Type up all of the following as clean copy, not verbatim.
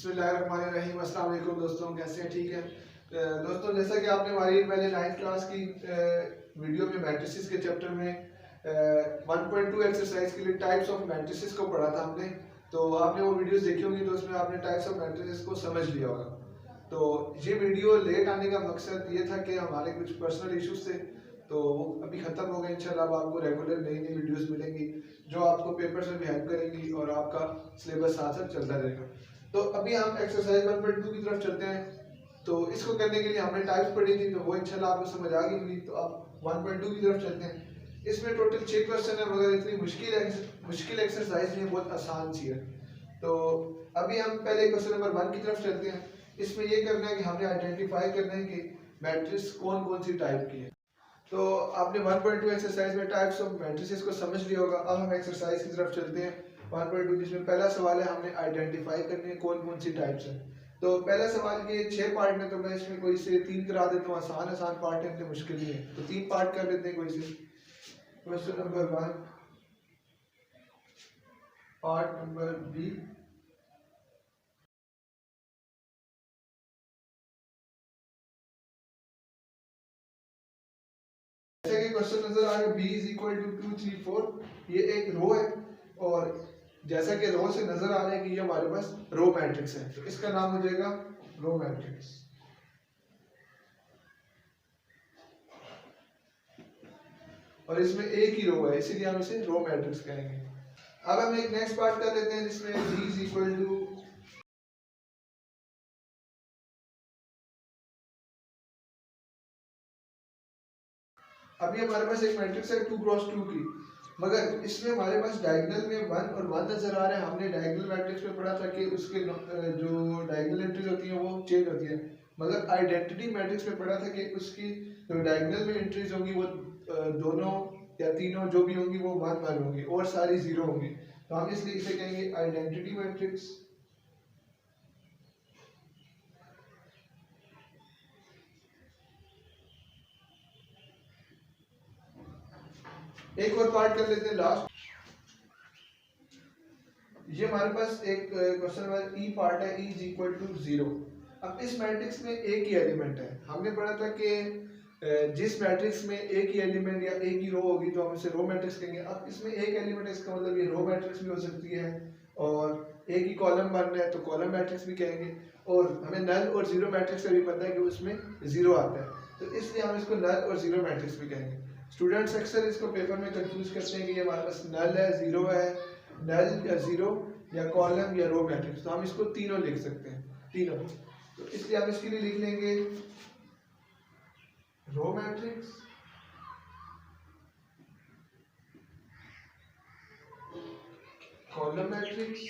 बिस्मिल्लाहिर्रहमानिर्रहीम। अस्सलाम वालेकुम दोस्तों, कैसे हैं? ठीक है दोस्तों, जैसा कि आपने हमारी पहले 9th क्लास की वीडियो में मैट्रिसेस के चैप्टर में 1.2 एक्सरसाइज के लिए टाइप्स ऑफ मैट्रिसेस को पढ़ा था हमने। तो आपने वो वीडियोस देखी होंगी, तो उसमें आपने टाइप्स ऑफ मैट्रिसेस को समझ लिया होगा। तो ये वीडियो लेट आने का मकसद ये था कि हमारे कुछ पर्सनल इश्यूज थे, तो वो अभी ख़त्म हो गए। इंशाल्लाह अब आपको रेगुलर नई नई वीडियोस मिलेंगी जो आपको पेपर्स में भी हेल्प करेंगी और आपका सिलेबस साथ साथ चलता रहेगा। तो अभी हम एक्सरसाइज 1.2 की तरफ चलते हैं। तो इसको करने के लिए हमने टाइप्स पढ़ी थी, तो वो इंशाल्लाह आपको समझ आ गई होगी। तो अब 1.2 की तरफ चलते हैं। इसमें टोटल 6 क्वेश्चन है, मगर इतनी मुश्किल एक्सरसाइज नहीं है, बहुत आसान सी है। तो अभी हम पहले क्वेश्चन नंबर 1 की तरफ चलते हैं। इसमें ये करना है कि हमने आइडेंटिफाई करना है कि मैट्रिक्स कौन कौन सी टाइप की है। तो आपने 1.2 एक्सरसाइज में टाइप्स ऑफ मैट्रिसेस को समझ लिया होगा। अब हम एक्सरसाइज की तरफ चलते हैं 1.2, जिसमें पहला सवाल है हमने आइडेंटिफाई करनी है कौन कौन सी टाइप्स हैं। तो पहला सवाल के 6 पार्ट में, तो मैं इसमें कोई से 3 करा देता हूँ। आसान आसान पार्ट है, इतने मुश्किल नहीं है, तो 3 पार्ट कर लेते हैं कोई से। Question number 1, part number B. जैसे कि क्वेश्चन नजर आ रहा है, b इज इक्वल टू 2 3 4, ये एक रो है। और जैसा कि रो से नजर आ रहा है कि ये हमारे पास रो मैट्रिक्स है, तो इसका नाम हो जाएगा रो मैट्रिक्स। और इसमें एक ही रो है, इसीलिए हम इसे रो मैट्रिक्स कहेंगे। अब हम एक नेक्स्ट पार्ट कर लेते हैं, जिसमें g इज इक्वल टू, अभी हमारे पास एक मैट्रिक्स है 2 क्रॉस 2 की, मगर इसमें हमारे पास डायगोनल में 1 और 1 नजर आ रहे हैं। हमने डायगोनल मैट्रिक्स में पढ़ा था कि उसके जो डायगोनल एंट्रीज होती हैं वो चेंज होती है, मगर आइडेंटिटी मैट्रिक्स में पढ़ा था कि उसकी जो डायगोनल में एंट्रीज होंगी वो दोनों या तीनों जो भी होंगी वो 1 1 होंगी और सारी 0 होंगी। तो हम इसलिए इसे कहेंगे आइडेंटिटी मैट्रिक्स। एक और पार्ट कर लेते हैं लास्ट। ये हमारे पास एक क्वेश्चन नंबर ई पार्ट है, ई इज इक्वल टू 0। अब इस मैट्रिक्स में एक ही एलिमेंट है। हमने पढ़ा था कि जिस मैट्रिक्स में एक ही एलिमेंट या एक ही रो होगी तो हम इसे रो मैट्रिक्स कहेंगे। अब इसमें एक एलिमेंट है, इसका मतलब ये रो मैट्रिक्स भी हो सकती है, और एक ही कॉलम बनना है तो कॉलम मैट्रिक्स भी कहेंगे। और हमें नल और जीरो मैट्रिक्स से भी पता है कि उसमें जीरो आता है, तो इसलिए हम इसको नल और जीरो मैट्रिक्स भी कहेंगे। स्टूडेंट्स अक्सर इसको पेपर में कंफ्यूज करते हैं कि ये हमारे पास नल है, जीरो है, नल या जीरो या कॉलम या रो मैट्रिक्स। तो हम इसको तीनों लिख सकते हैं, तीनों। तो इसलिए हम इसके लिए लिख लेंगे row matrix, column matrix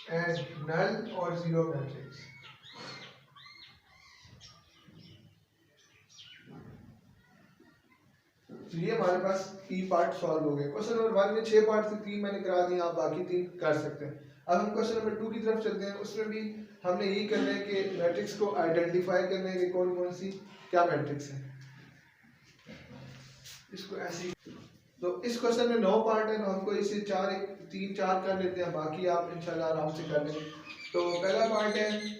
and null और जीरो मैट्रिक्स। तो ये हमारे पास ई पार्ट सॉल्व हो गए। क्वेश्चन नंबर 1 में 6 पार्ट थे, 3 मैंने करा दिए, आप बाकी 3 कर सकते हैं। अब हम क्वेश्चन नंबर 2 की तरफ चलते हैं। उसमें भी हमने यही करना है कि मैट्रिक्स को आइडेंटिफाई करना है कि कौन कौन सी क्या मैट्रिक्स है। इसको ऐसे, तो इस क्वेश्चन में 9 पार्ट है, तो हमको इसे 3 4 कर लेते हैं, बाकी आप इंशाल्लाह आराम से कर लेंगे। तो पहला पार्ट है,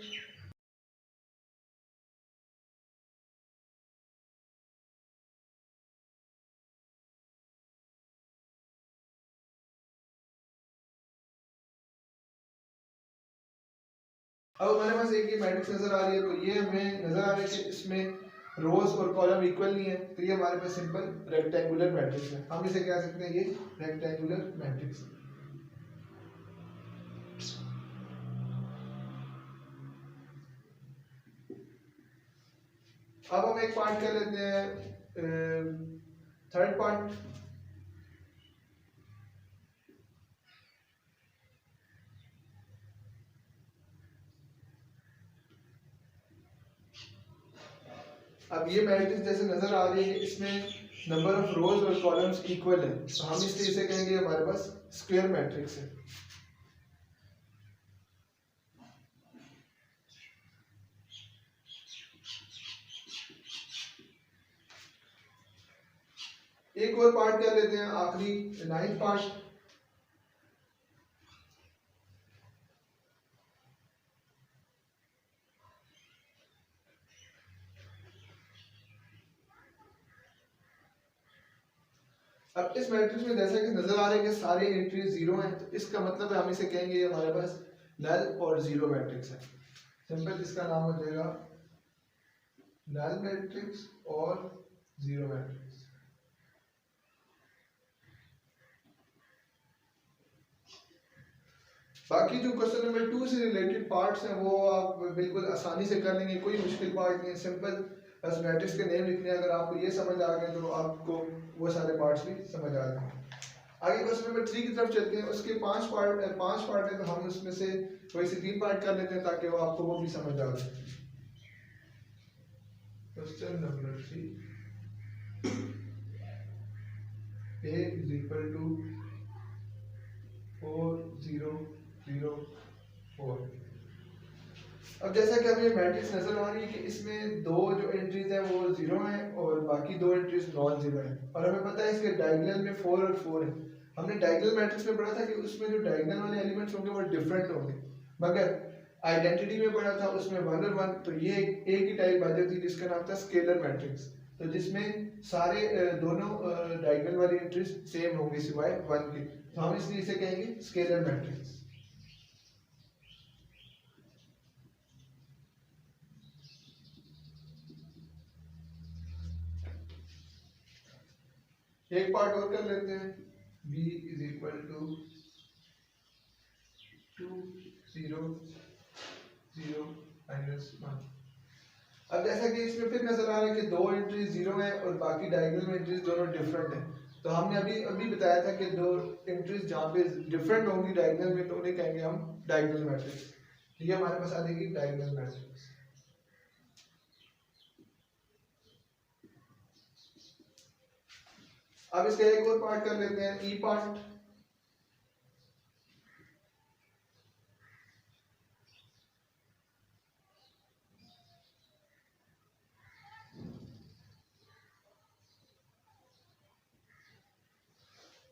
अब हमारे पास एक ये मैट्रिक्स नजर आ रही है, तो ये हमें नजर आ रहा है कि इसमें रोज और कॉलम इक्वल नहीं है, तो ये हमारे पास सिंपल रेक्टेंगुलर मैट्रिक्स है। हम इसे कह सकते हैं ये रेक्टेंगुलर मैट्रिक्स। अब हम एक पार्ट कर लेते हैं, थर्ड पार्ट। अब ये मैट्रिक्स जैसे नजर आ रही है कि इसमें नंबर ऑफ रोज और कॉलम्स इक्वल है, तो हम इसलिए इसे कहेंगे हमारे पास स्क्वायर मैट्रिक्स है। एक और पार्ट कर लेते हैं, आखिरी 9th पार्ट। अब इस मैट्रिक्स में जैसा कि नजर आ रहा है कि सारे एंट्री जीरो हैं, तो इसका मतलब है हम इसे कहेंगे हमारे पास नल और जीरो मैट्रिक्स है। सिंपल इसका नाम हो जाएगा नल मैट्रिक्स और जीरो मैट्रिक्स। बाकी जो क्वेश्चन नंबर 2 से रिलेटेड पार्ट्स हैं वो आप बिल्कुल आसानी से कर लेंगे, कोई मुश्किल पार्ट नहीं है, सिंपल बस मैट्रिक्स के नेम लिखने हैं। अगर आपको ये समझ आ गए तो आपको वो सारे पार्ट्स भी समझ आ जाएंगे। आगे क्वेश्चन नंबर 3 की तरफ चलते हैं। उसके पांच पार्ट है, तो हम उसमें से कोई से 3 पार्ट कर लेते हैं ताकि वो आपको वो भी समझ आ जाए। Question number 3, A is equal to 4 0 0 4। अब जैसा कि हमें मैट्रिक्स नजर आ रही है कि इसमें दो जो एंट्रीज हैं वो जीरो हैं और बाकी दो एंट्रीज नॉन जीरो हैं, और हमें पता है इसके डायगोनल में 4 और 4 है। हमने डायगोनल मैट्रिक्स में पढ़ा था कि उसमें जो डायगोनल वाले एलिमेंट्स होंगे वो डिफरेंट होंगे, मगर आइडेंटिटी में पढ़ा था उसमें 1 और 1, तो ये एक ही टाइप आ जाती है जिसका नाम था स्केलर मैट्रिक्स, तो जिसमें सारे दोनों डायगोनल वाली एंट्रीज सेम होंगी सिवाय 1 के, तो हम इसलिए इसे कहेंगे स्केलर मैट्रिक्स। एक पार्ट और कर लेते हैं, b is equal to 2 0 0 -1। अब जैसा कि इसमें फिर नजर आ रहा है कि दो एंट्रीज जीरो है और बाकी डायगोनल एंट्रीज दोनों डिफरेंट है, तो हमने अभी बताया था कि दो एंट्रीज जहाँ पे डिफरेंट होंगी डायगोनल में तो उन्हें कहेंगे हम डायगोनल मैट्रिक्स। ये हमारे पास आ जाएगी डायगोनल मैट्रिक्स। अब इसका एक और पार्ट कर लेते हैं, ई पार्ट।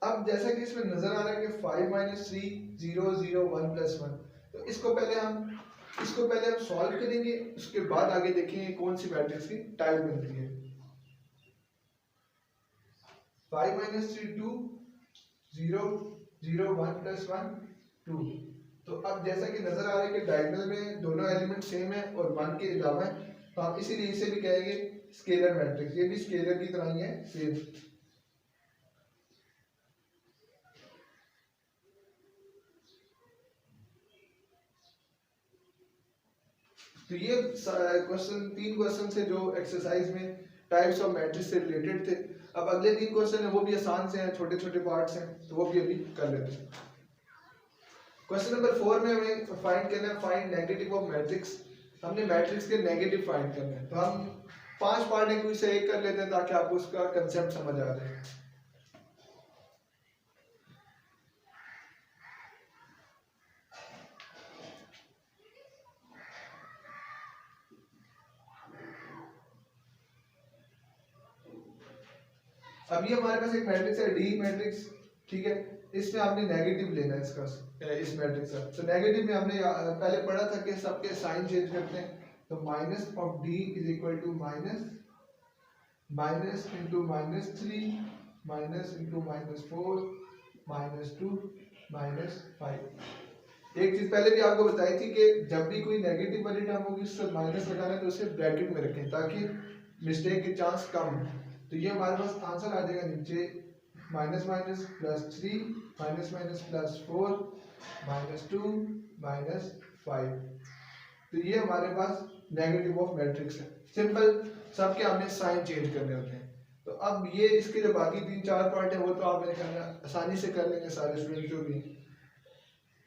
अब जैसा कि इसमें नजर आ रहा है कि 5 - 3 0 0 1 + 1, तो इसको पहले हम सॉल्व करेंगे, उसके बाद आगे देखेंगे कौन सी मैट्रिक्स की टाइप बनती है। 5 - 3 2 0 0 1 + 1 2। तो अब जैसा कि नजर आ रहा है कि डायगोनल में दोनों एलिमेंट सेम है और 1 के अलावा है, तो आप इसीलिए इसे भी कहेंगे स्केलर मैट्रिक्स। ये भी स्केलर की तरह ही है सेम। तो ये तीन क्वेश्चन से जो एक्सरसाइज में टाइप्स ऑफ मैट्रिक्स से रिलेटेड थे। अब अगले 3 क्वेश्चन है वो भी आसान से हैं, छोटे छोटे पार्ट्स हैं, तो वो भी अभी कर लेते हैं। क्वेश्चन नंबर 4 में हमें फाइंड करना है फाइंड नेगेटिव ऑफ मैट्रिक्स। हमने मैट्रिक्स के नेगेटिव फाइंड करने हैं, तो हम 5 पार्ट है, कोई से एक कर लेते हैं ताकि आपको उसका कंसेप्ट समझ आ जाए। अब ये हमारे पास एक मैट्रिक्स है डी मैट्रिक्स, ठीक है। इसमें आपने नेगेटिव लेना है इसका, इस मैट्रिक्स का। तो नेगेटिव में हमने पहले पढ़ा था कि सबके साइन चेंज करते हैं, तो minus of D is equal to minus into -3 minus into -4 -2 -5। एक चीज पहले भी आपको बताई थी कि जब भी कोई नेगेटिव वाली टर्म होगी उससे माइनस लगाना है तो उसे ब्रैकेट में रखें ताकि मिस्टेक के चांस कम हो। तो ये हमारे पास आंसर आ जाएगा नीचे माइनस माइनस +3 माइनस माइनस +4 -2 -5। तो ये हमारे पास नेगेटिव ऑफ मैट्रिक्स है। सिंपल, सबके हमने साइन चेंज करने होते हैं। तो अब ये इसके जो बाकी 3-4 पार्ट है वो तो आप मेरे ख्याल में आसानी से कर लेंगे सारे स्टूडेंट, जो भी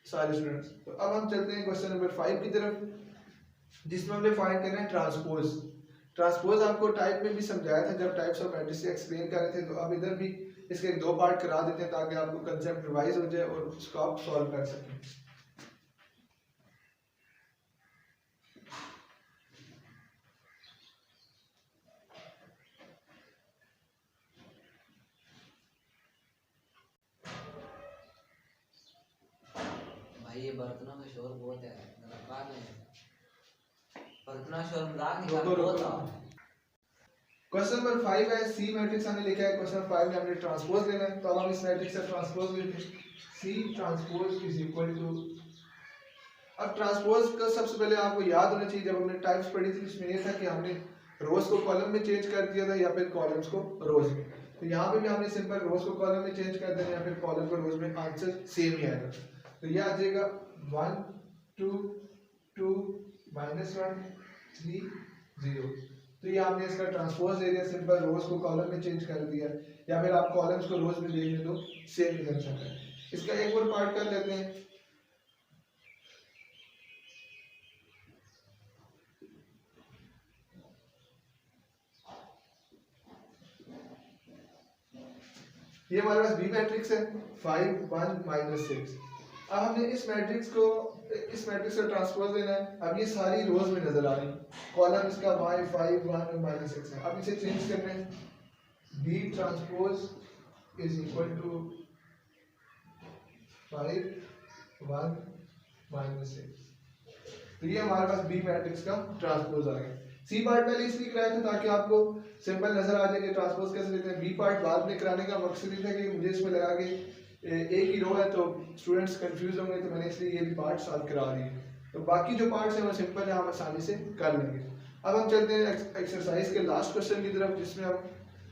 सारे स्टूडेंट्स। तो अब हम चलते हैं क्वेश्चन नंबर 5 की तरफ, जिसमें हमने फाइंड करना है ट्रांसपोज। ट्रांसपोज आपको टाइप में भी समझाया था जब टाइप्स ऑफ मैट्रिक्स एक्सप्लेन कर रहे थे, तो अब इधर भी इसके 2 पार्ट करा देते हैं ताकि आपको कंसेप्ट रिवाइज हो जाए और उसको आप सॉल्व कर सकें। भाई ये बर्तनों का शोर बहुत है, बर्तनों शोर मजाक निकाल बहुत है। क्वेश्चन नंबर 5 है, सी मैट्रिक्स हमने लिखा है, क्वेश्चन 5 में हमने ट्रांसपोज लेना है, तो अब हम इस मैट्रिक्स का ट्रांसपोज लेते हैं, C transpose is equal to. अब ट्रांसपोज का सबसे पहले आपको याद होना चाहिए, जब हमने टाइप्स पढ़ी थी इसमें ये था कि हमने रोज को कॉलम में चेंज कर दिया था या फिर कॉलम्स को रोज में। तो यहाँ पे भी हमने सिंपल रोज को कॉलम में चेंज कर देना या फिर कॉलम को रोज में, आंसर सेम ही आएगा। तो ये आ जाएगा 1 2 2 -1 3 0। तो ये आपने इसका ट्रांसपोज ले लिया, सिंपल रोज को कॉलम में चेंज कर दिया, या फिर आप कॉलम्स को रोज में ले लें तो सेम ही कंसेप्ट है। इसका एक और पार्ट कर लेते हैं। ये हमारे पास बी मैट्रिक्स है 5 1 -6। अब हमने इस मैट्रिक्स का ट्रांसपोज लेना है। अब ये सारी रोज में नजर आ रही है, कॉलम इसका y 5 1 और -6 है। अब इसे चेंज करना है, b transpose is equal to 5 1 -6। तो ये हमारे पास बी मैट्रिक्स का ट्रांसपोज आ गया। सी पार्ट पहले इसलिए कराया था ताकि आपको सिंपल नजर आ जाए कि ट्रांसपोज कैसे लेते हैं। बी पार्ट बाद में कराने का मकसद ये था कि मुझे इसमें लगा कि एक ही रो है तो स्टूडेंट्स कंफ्यूज होंगे, तो मैंने इसलिए ये भी पार्ट सॉल्व करा दिए। तो बाकी जो पार्ट्स हैं वो सिंपल है, हम आसानी से कर लेंगे। अब हम चलते हैं एक्सरसाइज के लास्ट क्वेश्चन की तरफ, जिसमें हम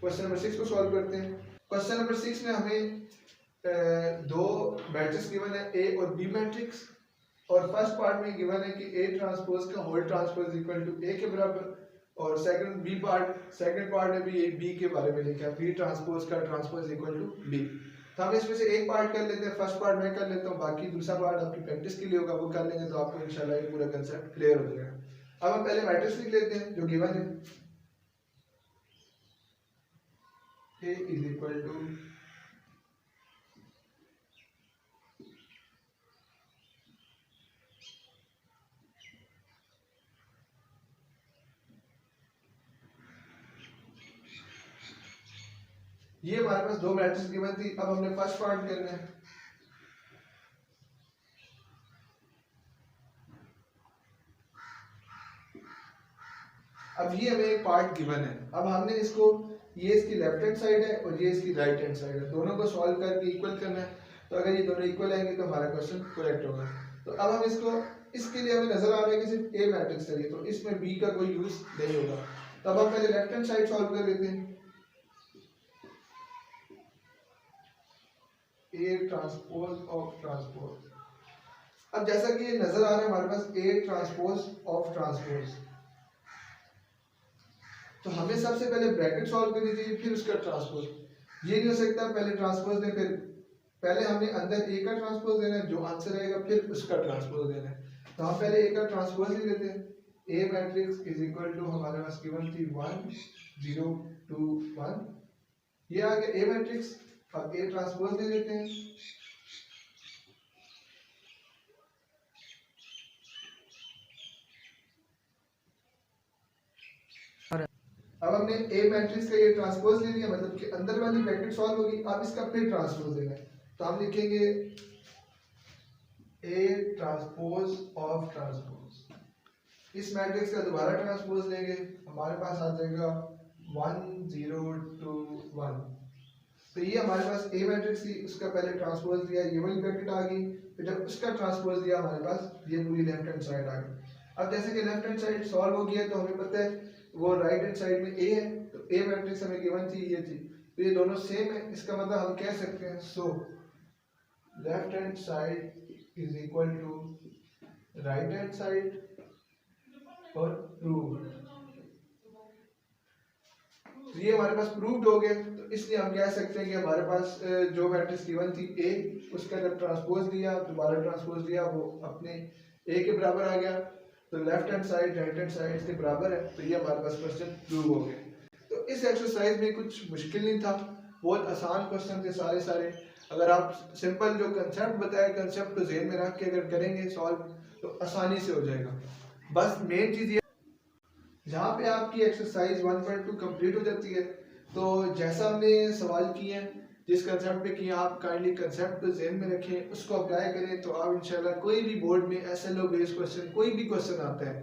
क्वेश्चन नंबर 6 को सॉल्व करते हैं। क्वेश्चन नंबर 6 में हमें दो मैट्रिक्स गिवन है, ए और बी मैट्रिक्स, और फर्स्ट पार्ट में गिवन है कि ए ट्रांसपोज का होल ट्रांसपोज इक्वल टू ए के बराबर, और सेकंड पार्ट में भी बी के बारे में लिखा है, बी ट्रांसपोज का ट्रांसपोज इक्वल टू बी। तो हम इसमें से एक पार्ट कर लेते हैं, फर्स्ट पार्ट मैं कर लेता हूँ, बाकी दूसरा पार्ट आपकी प्रैक्टिस के लिए होगा, वो कर लेंगे तो आपको इंशाल्लाह ये पूरा कंसेप्ट क्लियर हो जाएगा। अब हम पहले मैट्रिक्स लिख लेते हैं जो गिवन है, ए इज इक्वल टू ये हमारे पास दो मैट्रिक्स गिवन थी। अब हमने फर्स्ट पार्ट करना है। अब ये हमें एक पार्ट गिवन है, अब हमने इसको, ये इसकी लेफ्ट हैंड साइड है और ये इसकी राइट हैंड साइड है, दोनों को सॉल्व करके इक्वल करना है। तो अगर ये दोनों इक्वल आएंगे तो हमारा क्वेश्चन करेक्ट होगा। तो अब हम इसको, इसके लिए हमें नजर आ रहा है कि सिर्फ ए मैट्रिक्स चाहिए, तो इसमें बी का कोई यूज नहीं होगा। तो अब हम पहले लेफ्ट हैंड साइड सॉल्व कर लेते हैं, ए ट्रांसपोज ऑफ ट्रांसपोज। अब जैसा कि ये नजर आ रहा है हमारे पास ए ट्रांसपोज ऑफ ट्रांसपोज, तो हमें सबसे पहले ब्रैकेट सॉल्व करनी चाहिए, फिर उसका ट्रांसपोज। ये नहीं हो सकता पहले ट्रांसपोज दें फिर, पहले हमने अंदर ए का ट्रांसपोज देना है, जो आंसर आएगा फिर उसका ट्रांसपोज देना है। तो हम पहले ए का ट्रांसपोज ले लेते हैं, ए मैट्रिक्स इज इक्वल टू, हमारे पास गिवन थी 1 0 2 1, ये आ गया ए मैट्रिक्स। अब ए ट्रांसपोज ले लेते हैं, अब हमने ए मैट्रिक्स का ये ट्रांसपोज ले लिया, मतलब कि अंदर वाली ब्रैकेट सॉल्व होगी। अब इसका फिर ट्रांसपोज देना है, तो हम लिखेंगे ए ट्रांसपोज ऑफ ट्रांसपोज। इस मैट्रिक्स का दोबारा ट्रांसपोज लेंगे, हमारे पास आ जाएगा 1 0 2 1। तो ये हमारे पास ए मैट्रिक्स थी, उसका पहले ट्रांसपोज दिया, ये वाली ब्रैकेट आ गई, फिर जब उसका ट्रांसपोज दिया हमारे पास ये पूरी लेफ्ट हैंड साइड आ गई। अब जैसे कि लेफ्ट हैंड साइड सॉल्व हो गया, तो हमें पता है वो राइट हैंड साइड में ए है, तो ए मैट्रिक्स हमें गिवन थी, ये थी, तो ये दोनों सेम है। इसका मतलब हम कह सकते हैं so left hand side is equal to right hand side, और प्रूव। तो ये हमारे पास प्रूव्ड हो गए, तो इसलिए हम कह सकते हैं कि हमारे पास जो मैट्रिक्स गिवन थी ए, उसका जब ट्रांसपोज दिया, दोबारा ट्रांसपोज दिया, वो अपने ए के बराबर आ गया, तो left hand side right hand side इसके बराबर है। तो ये हमारे पास क्वेश्चन प्रूव हो गए। तो इस एक्सरसाइज में कुछ मुश्किल नहीं था, बहुत आसान क्वेश्चन थे सारे। अगर आप सिंपल जो कंसेप्ट बताया, कंसेप्ट को ज़हन में रख के अगर करेंगे सॉल्व, तो आसानी से हो जाएगा। बस मेन चीज़ ये, जहाँ पे आपकी एक्सरसाइज 1.2 कंप्लीट हो जाती है, तो जैसा हमने सवाल किए हैं, जिस कंसेप्ट पे किए, आप काइंडली कंसेप्ट को ज़हन में रखें, उसको अप्लाई करें, तो आप इंशाल्लाह कोई भी बोर्ड में SLO बेस्ड क्वेश्चन, कोई भी क्वेश्चन आता है,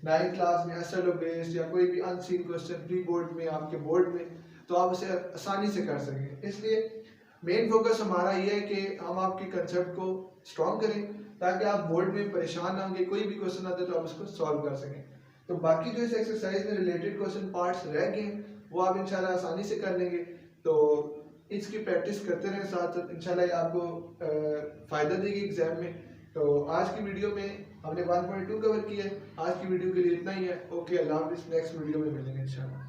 9th क्लास में एसएलओ बेस्ड या कोई भी अनसीन क्वेश्चन प्री बोर्ड में आपके बोर्ड में, तो आप उसे आसानी से कर सकें। इसलिए मेन फोकस हमारा ये है कि हम आपके कंसेप्ट को स्ट्रॉन्ग करें ताकि आप बोर्ड में परेशान ना होंगे, कोई भी क्वेश्चन आता है तो आप उसको सॉल्व कर सकें। तो बाकी जो इस एक्सरसाइज में रिलेटेड क्वेश्चन पार्ट्स रह गए हैं वो आप इंशाल्लाह आसानी से कर लेंगे। तो इसकी प्रैक्टिस करते रहें साथ साथ, इंशाल्लाह ये आपको फ़ायदा देगी एग्जाम में। तो आज की वीडियो में हमने 1.2 कवर किया है। आज की वीडियो के लिए इतना ही है। ओके, अल्लाह हाफिज़, नेक्स्ट वीडियो में मिलेंगे इंशाल्लाह।